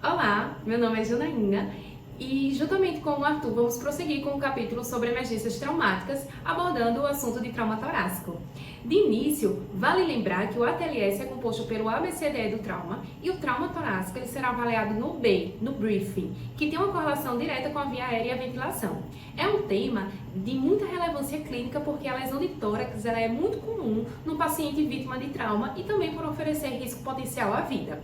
Olá, meu nome é Janaína e juntamente com o Arthur vamos prosseguir com o capítulo sobre emergências traumáticas, abordando o assunto de trauma torácico. De início, vale lembrar que o ATLS é composto pelo ABCDE do trauma e o trauma torácico ele será avaliado no B, no briefing, que tem uma correlação direta com a via aérea e a ventilação. É um tema de muita relevância clínica porque a lesão de tórax ela é muito comum no paciente vítima de trauma e também por oferecer risco potencial à vida.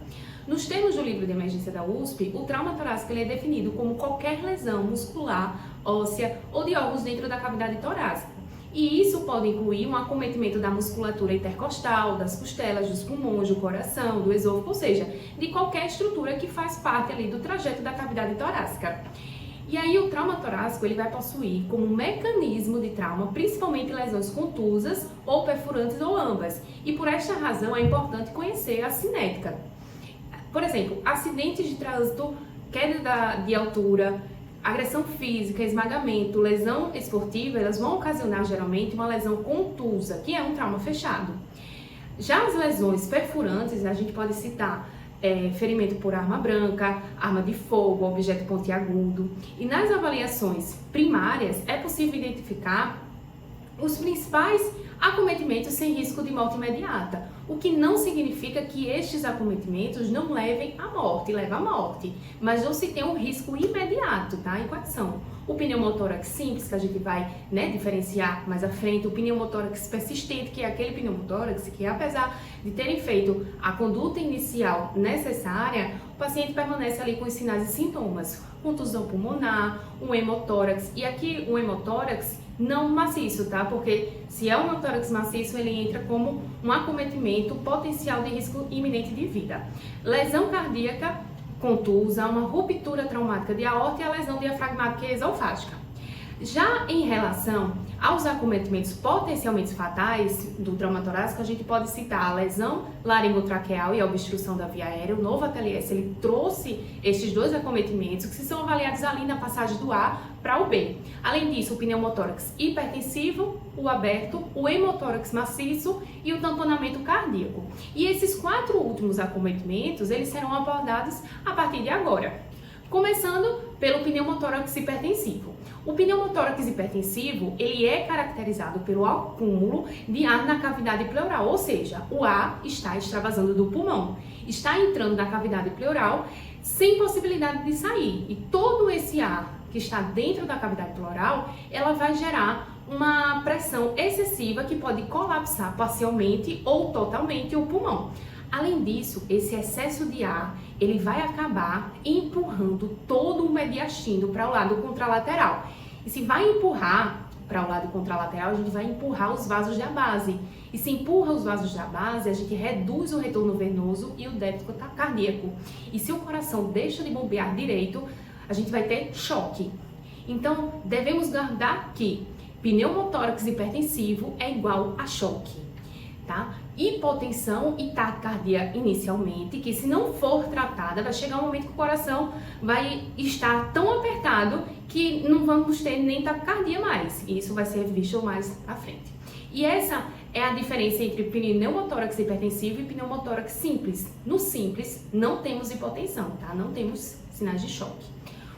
Nos termos do livro de emergência da USP, o trauma torácico ele é definido como qualquer lesão muscular, óssea ou de órgãos dentro da cavidade torácica. E isso pode incluir um acometimento da musculatura intercostal, das costelas, dos pulmões, do coração, do esôfago, ou seja, de qualquer estrutura que faz parte ali do trajeto da cavidade torácica. E aí o trauma torácico ele vai possuir como mecanismo de trauma principalmente lesões contusas ou perfurantes ou ambas. E por esta razão é importante conhecer a cinética. Por exemplo, acidentes de trânsito, queda de altura, agressão física, esmagamento, lesão esportiva, elas vão ocasionar geralmente uma lesão contusa, que é um trauma fechado. Já as lesões perfurantes, a gente pode citar ferimento por arma branca, arma de fogo, objeto pontiagudo. E nas avaliações primárias é possível identificar os principais acometimentos sem risco de morte imediata, o que não significa que estes acometimentos não levem à morte, leva à morte, mas não se tem um risco imediato, tá? E quais são? O pneumotórax simples, que a gente vai diferenciar mais à frente, o pneumotórax persistente, que é aquele pneumotórax que apesar de terem feito a conduta inicial necessária, o paciente permanece ali com os sinais e sintomas, contusão pulmonar, um hemotórax, e aqui o hemotórax não maciço, tá? Porque se é um hemotórax maciço, ele entra como um acometimento potencial de risco iminente de vida. Lesão cardíaca contusa, uma ruptura traumática de aorta e a lesão diafragmática e esofágica. Já em relação aos acometimentos potencialmente fatais do trauma torácico, a gente pode citar a lesão laringotraqueal e a obstrução da via aérea. O novo ATLS ele trouxe estes dois acometimentos que são avaliados ali na passagem do A para o B. Além disso, o pneumotórax hipertensivo, o aberto, o hemotórax maciço e o tamponamento cardíaco. E esses quatro últimos acometimentos, eles serão abordados a partir de agora. Começando pelo pneumotórax hipertensivo. O pneumotórax hipertensivo, ele é caracterizado pelo acúmulo de ar na cavidade pleural, ou seja, o ar está extravasando do pulmão, está entrando na cavidade pleural sem possibilidade de sair. E todo esse ar que está dentro da cavidade pleural, ela vai gerar uma pressão excessiva que pode colapsar parcialmente ou totalmente o pulmão. Além disso, esse excesso de ar, ele vai acabar empurrando todo o mediastino para o lado contralateral. E se vai empurrar para o lado contralateral, a gente vai empurrar os vasos da base. E se empurra os vasos da base, a gente reduz o retorno venoso e o débito cardíaco. E se o coração deixa de bombear direito, a gente vai ter choque. Então, devemos guardar que pneumotórax hipertensivo é igual a choque. Tá? Hipotensão e taquicardia inicialmente, que se não for tratada, vai chegar um momento que o coração vai estar tão apertado que não vamos ter nem taquicardia mais. E isso vai ser visto mais à frente. E essa é a diferença entre pneumotórax hipertensivo e pneumotórax simples. No simples, não temos hipotensão, tá? Não temos sinais de choque.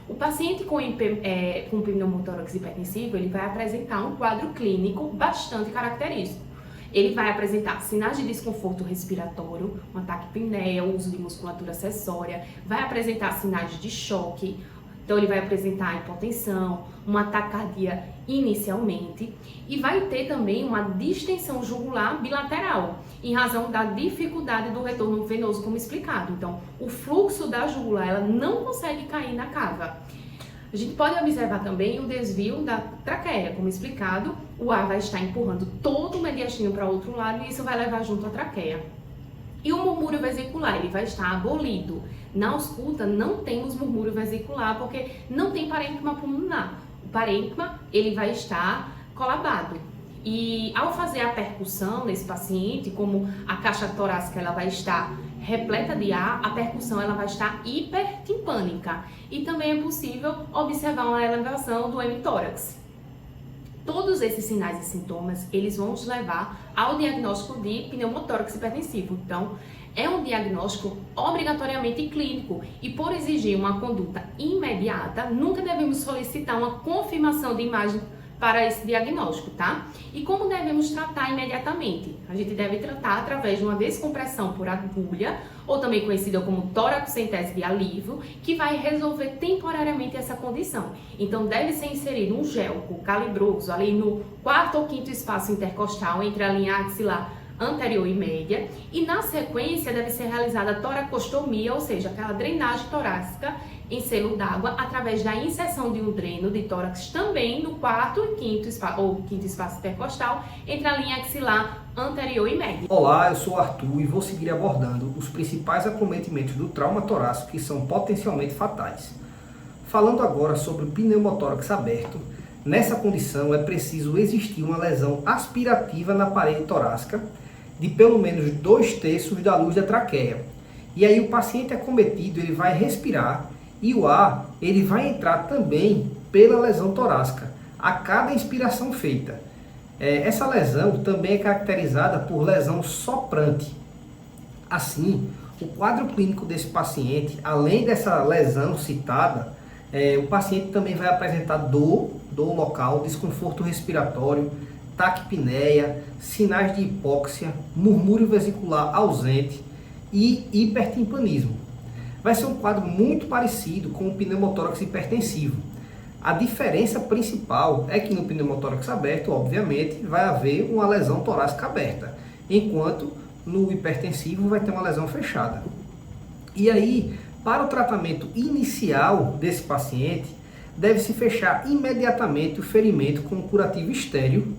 O paciente com pneumotórax hipertensivo, ele vai apresentar um quadro clínico bastante característico. Ele vai apresentar sinais de desconforto respiratório, um ataque apneia, uso de musculatura acessória, vai apresentar sinais de choque, então ele vai apresentar hipotensão, uma taquicardia inicialmente e vai ter também uma distensão jugular bilateral, em razão da dificuldade do retorno venoso, como explicado. Então, o fluxo da jugular ela não consegue cair na cava. A gente pode observar também o desvio da traqueia, como explicado, o ar vai estar empurrando todo o mediastino para o outro lado e isso vai levar junto à traqueia. E o murmúrio vesicular, ele vai estar abolido. Na ausculta não temos murmúrio vesicular porque não tem parênquima pulmonar. O parênquima, ele vai estar colabado. E ao fazer a percussão nesse paciente, como a caixa torácica ela vai estar repleta de ar, a percussão ela vai estar hipertimpânica. E também é possível observar uma elevação do hemitórax. Todos esses sinais e sintomas, eles vão nos levar ao diagnóstico de pneumotórax hipertensivo. Então, é um diagnóstico obrigatoriamente clínico e, por exigir uma conduta imediata, nunca devemos solicitar uma confirmação de imagem para esse diagnóstico, tá? E como devemos tratar imediatamente? A gente deve tratar através de uma descompressão por agulha, ou também conhecida como toracocentese de alívio, que vai resolver temporariamente essa condição. Então deve ser inserido um gel calibroso ali no 4º ou 5º espaço intercostal entre a linha axilar anterior e média, e na sequência deve ser realizada a toracostomia, ou seja, aquela drenagem torácica em selo d'água através da inserção de um dreno de tórax também no 4º e 5º espaço intercostal entre a linha axilar anterior e média. Olá, eu sou o Arthur e vou seguir abordando os principais acometimentos do trauma torácico que são potencialmente fatais. Falando agora sobre o pneumotórax aberto, nessa condição é preciso existir uma lesão aspirativa na parede torácica de pelo menos 2/3 da luz da traqueia. E aí o paciente acometido ele vai respirar e o ar ele vai entrar também pela lesão torácica a cada inspiração feita. Essa lesão também é caracterizada por lesão soprante. Assim, o quadro clínico desse paciente, além dessa lesão citada, o paciente também vai apresentar dor local, desconforto respiratório, taquipneia, sinais de hipóxia, murmúrio vesicular ausente e hipertimpanismo. Vai ser um quadro muito parecido com o pneumotórax hipertensivo. A diferença principal é que no pneumotórax aberto, obviamente, vai haver uma lesão torácica aberta, enquanto no hipertensivo vai ter uma lesão fechada. E aí, para o tratamento inicial desse paciente, deve-se fechar imediatamente o ferimento com um curativo estéril,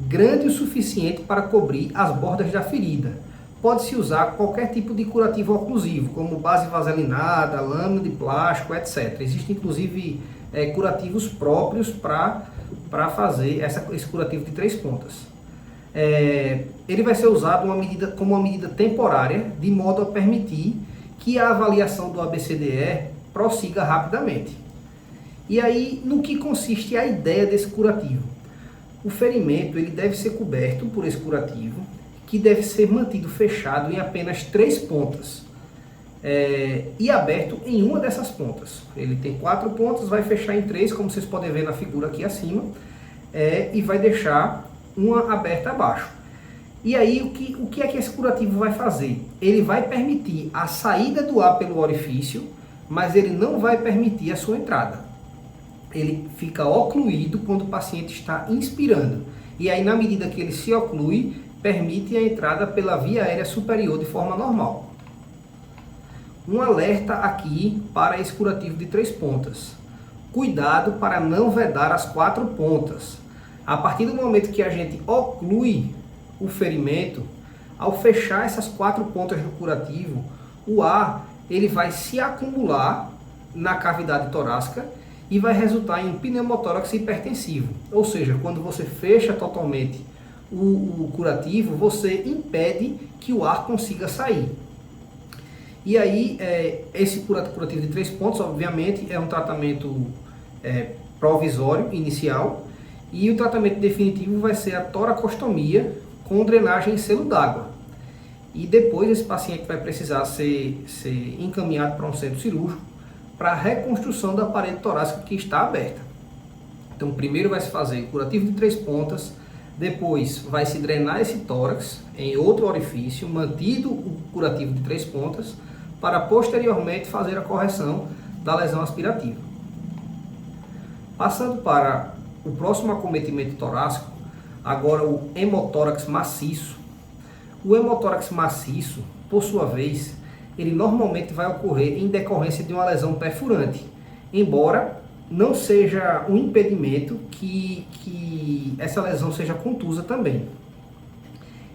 grande o suficiente para cobrir as bordas da ferida. Pode-se usar qualquer tipo de curativo oclusivo, como base vaselinada, lâmina de plástico, etc. Existem inclusive curativos próprios para fazer esse curativo de 3 pontas. Ele vai ser usado como uma medida temporária, de modo a permitir que a avaliação do ABCDE prossiga rapidamente. E aí, no que consiste a ideia desse curativo? O ferimento ele deve ser coberto por esse curativo, que deve ser mantido fechado em apenas 3 pontas e aberto em uma dessas pontas. Ele tem 4 pontas, vai fechar em 3, como vocês podem ver na figura aqui acima, e vai deixar uma aberta abaixo. E aí, o que é que esse curativo vai fazer? Ele vai permitir a saída do ar pelo orifício, mas ele não vai permitir a sua entrada. Ele fica ocluído quando o paciente está inspirando. E aí, na medida que ele se oclui, permite a entrada pela via aérea superior de forma normal. Um alerta aqui para esse curativo de 3 pontas. Cuidado para não vedar as 4 pontas. A partir do momento que a gente oclui o ferimento, ao fechar essas 4 pontas do curativo, o ar ele vai se acumular na cavidade torácica e vai resultar em pneumotórax hipertensivo. Ou seja, quando você fecha totalmente o curativo, você impede que o ar consiga sair. E aí, esse curativo de 3 pontos, obviamente, é um tratamento provisório, inicial, e o tratamento definitivo vai ser a toracostomia com drenagem em selo d'água. E depois esse paciente vai precisar ser encaminhado para um centro cirúrgico para a reconstrução da parede torácica que está aberta. Então, primeiro vai se fazer curativo de 3 pontas, depois vai se drenar esse tórax em outro orifício, mantido o curativo de 3 pontas, para posteriormente fazer a correção da lesão aspirativa. Passando para o próximo acometimento torácico, agora o hemotórax maciço. O hemotórax maciço, por sua vez, ele normalmente vai ocorrer em decorrência de uma lesão perfurante, embora não seja um impedimento que essa lesão seja contusa também.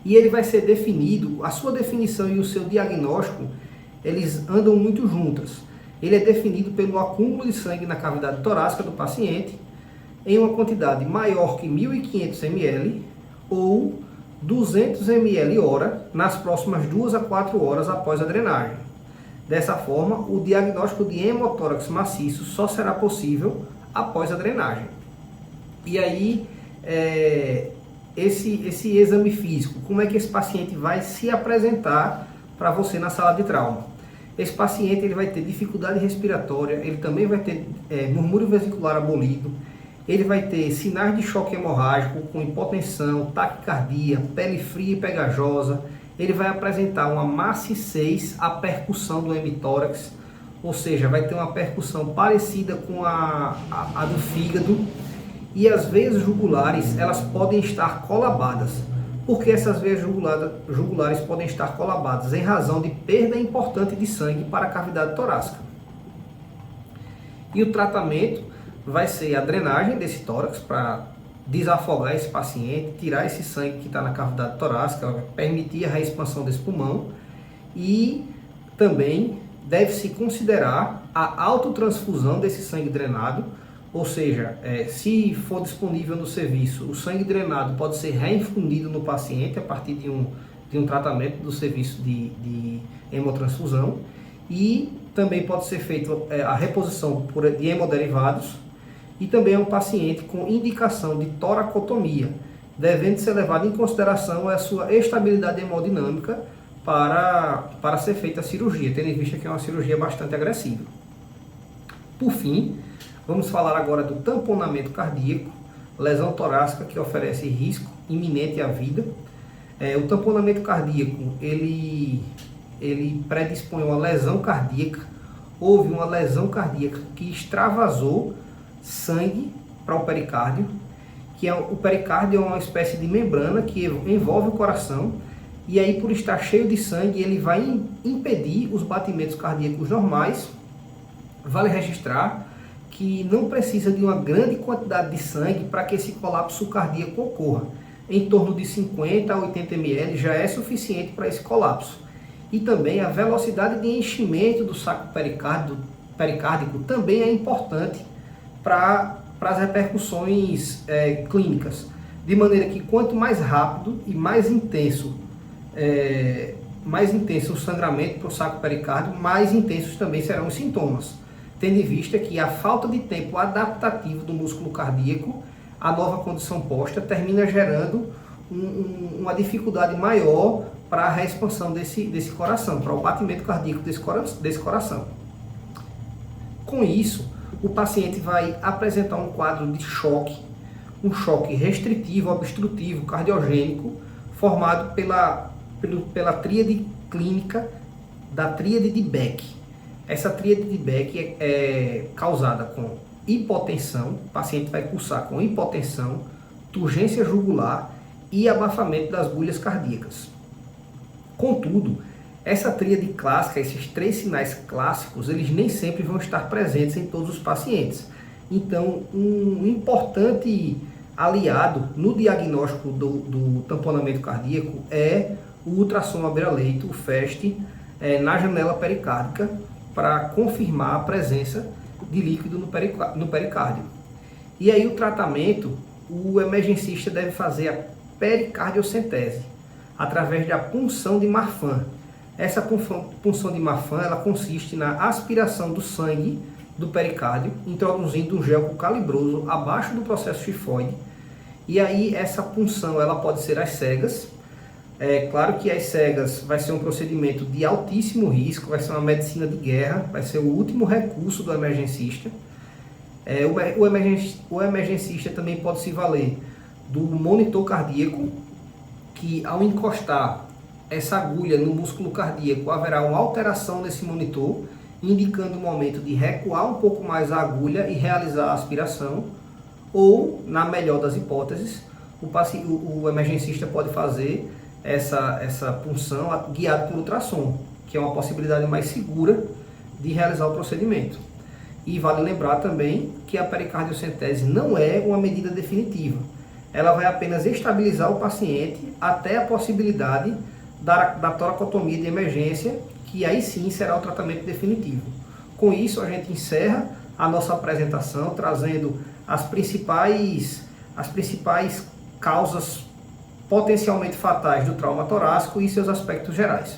E ele vai ser definido, a sua definição e o seu diagnóstico, eles andam muito juntas. Ele é definido pelo acúmulo de sangue na cavidade torácica do paciente em uma quantidade maior que 1.500 ml ou 200 ml hora nas próximas 2 a 4 horas após a drenagem. Dessa forma, o diagnóstico de hemotórax maciço só será possível após a drenagem. E aí, esse exame físico, como é que esse paciente vai se apresentar para você na sala de trauma. Esse paciente ele vai ter dificuldade respiratória, ele também vai ter murmúrio vesicular abolido, ele vai ter sinais de choque hemorrágico com hipotensão, taquicardia, pele fria e pegajosa, ele vai apresentar uma maciez à percussão do hemitórax, ou seja, vai ter uma percussão parecida com a do fígado, e as veias jugulares elas podem estar colabadas. Por que essas veias jugulares podem estar colabadas? Em razão de perda importante de sangue para a cavidade torácica. E o tratamento vai ser a drenagem desse tórax para desafogar esse paciente, tirar esse sangue que está na cavidade torácica, permitir a reexpansão desse pulmão, e também deve-se considerar a autotransfusão desse sangue drenado, ou seja, se for disponível no serviço, o sangue drenado pode ser reinfundido no paciente a partir de um tratamento do serviço de hemotransfusão, e também pode ser feita a reposição de hemoderivados, e também é um paciente com indicação de toracotomia, devendo ser levado em consideração a sua estabilidade hemodinâmica para ser feita a cirurgia, tendo em vista que é uma cirurgia bastante agressiva. Por fim, vamos falar agora do tamponamento cardíaco, lesão torácica que oferece risco iminente à vida. O tamponamento cardíaco, ele predispõe uma lesão cardíaca. Houve uma lesão cardíaca que extravasou sangue para o pericárdio, o pericárdio é uma espécie de membrana que envolve o coração, e aí por estar cheio de sangue ele vai impedir os batimentos cardíacos normais. Vale registrar que não precisa de uma grande quantidade de sangue para que esse colapso cardíaco ocorra. Em torno de 50 a 80 ml já é suficiente para esse colapso. E também a velocidade de enchimento do saco pericárdico também é importante para as repercussões clínicas. De maneira que quanto mais rápido e mais intenso o sangramento para o saco pericárdio, mais intensos também serão os sintomas, tendo em vista que a falta de tempo adaptativo do músculo cardíaco à nova condição posta termina gerando uma dificuldade maior para a reexpansão desse coração, para o batimento cardíaco desse coração. Com isso, o paciente vai apresentar um quadro de choque, um choque restritivo, obstrutivo, cardiogênico, formado pela tríade clínica da tríade de Beck. Essa tríade de Beck é causada com hipotensão, o paciente vai cursar com hipotensão, turgência jugular e abafamento das bulhas cardíacas. Contudo, essa tríade clássica, esses três sinais clássicos, eles nem sempre vão estar presentes em todos os pacientes. Então, um importante aliado no diagnóstico do tamponamento cardíaco é o ultrassom à beira-leito, o FAST, na janela pericárdica, para confirmar a presença de líquido no pericárdio. E aí o tratamento, o emergencista deve fazer a pericardiocentese, através da punção de Marfan. Essa punção de Marfan, ela consiste na aspiração do sangue do pericárdio, introduzindo um gel calibroso abaixo do processo tifoide. E aí essa punção ela pode ser às cegas. É claro que às cegas vai ser um procedimento de altíssimo risco, vai ser uma medicina de guerra, vai ser o último recurso do emergencista. O emergencista também pode se valer do monitor cardíaco, que ao encostar essa agulha no músculo cardíaco haverá uma alteração nesse monitor, indicando o momento de recuar um pouco mais a agulha e realizar a aspiração, ou, na melhor das hipóteses, o emergencista pode fazer essa punção guiado por ultrassom, que é uma possibilidade mais segura de realizar o procedimento. E vale lembrar também que a pericardiocentese não é uma medida definitiva. Ela vai apenas estabilizar o paciente até a possibilidade da toracotomia de emergência, que aí sim será o tratamento definitivo. Com isso, a gente encerra a nossa apresentação, trazendo as principais causas potencialmente fatais do trauma torácico e seus aspectos gerais.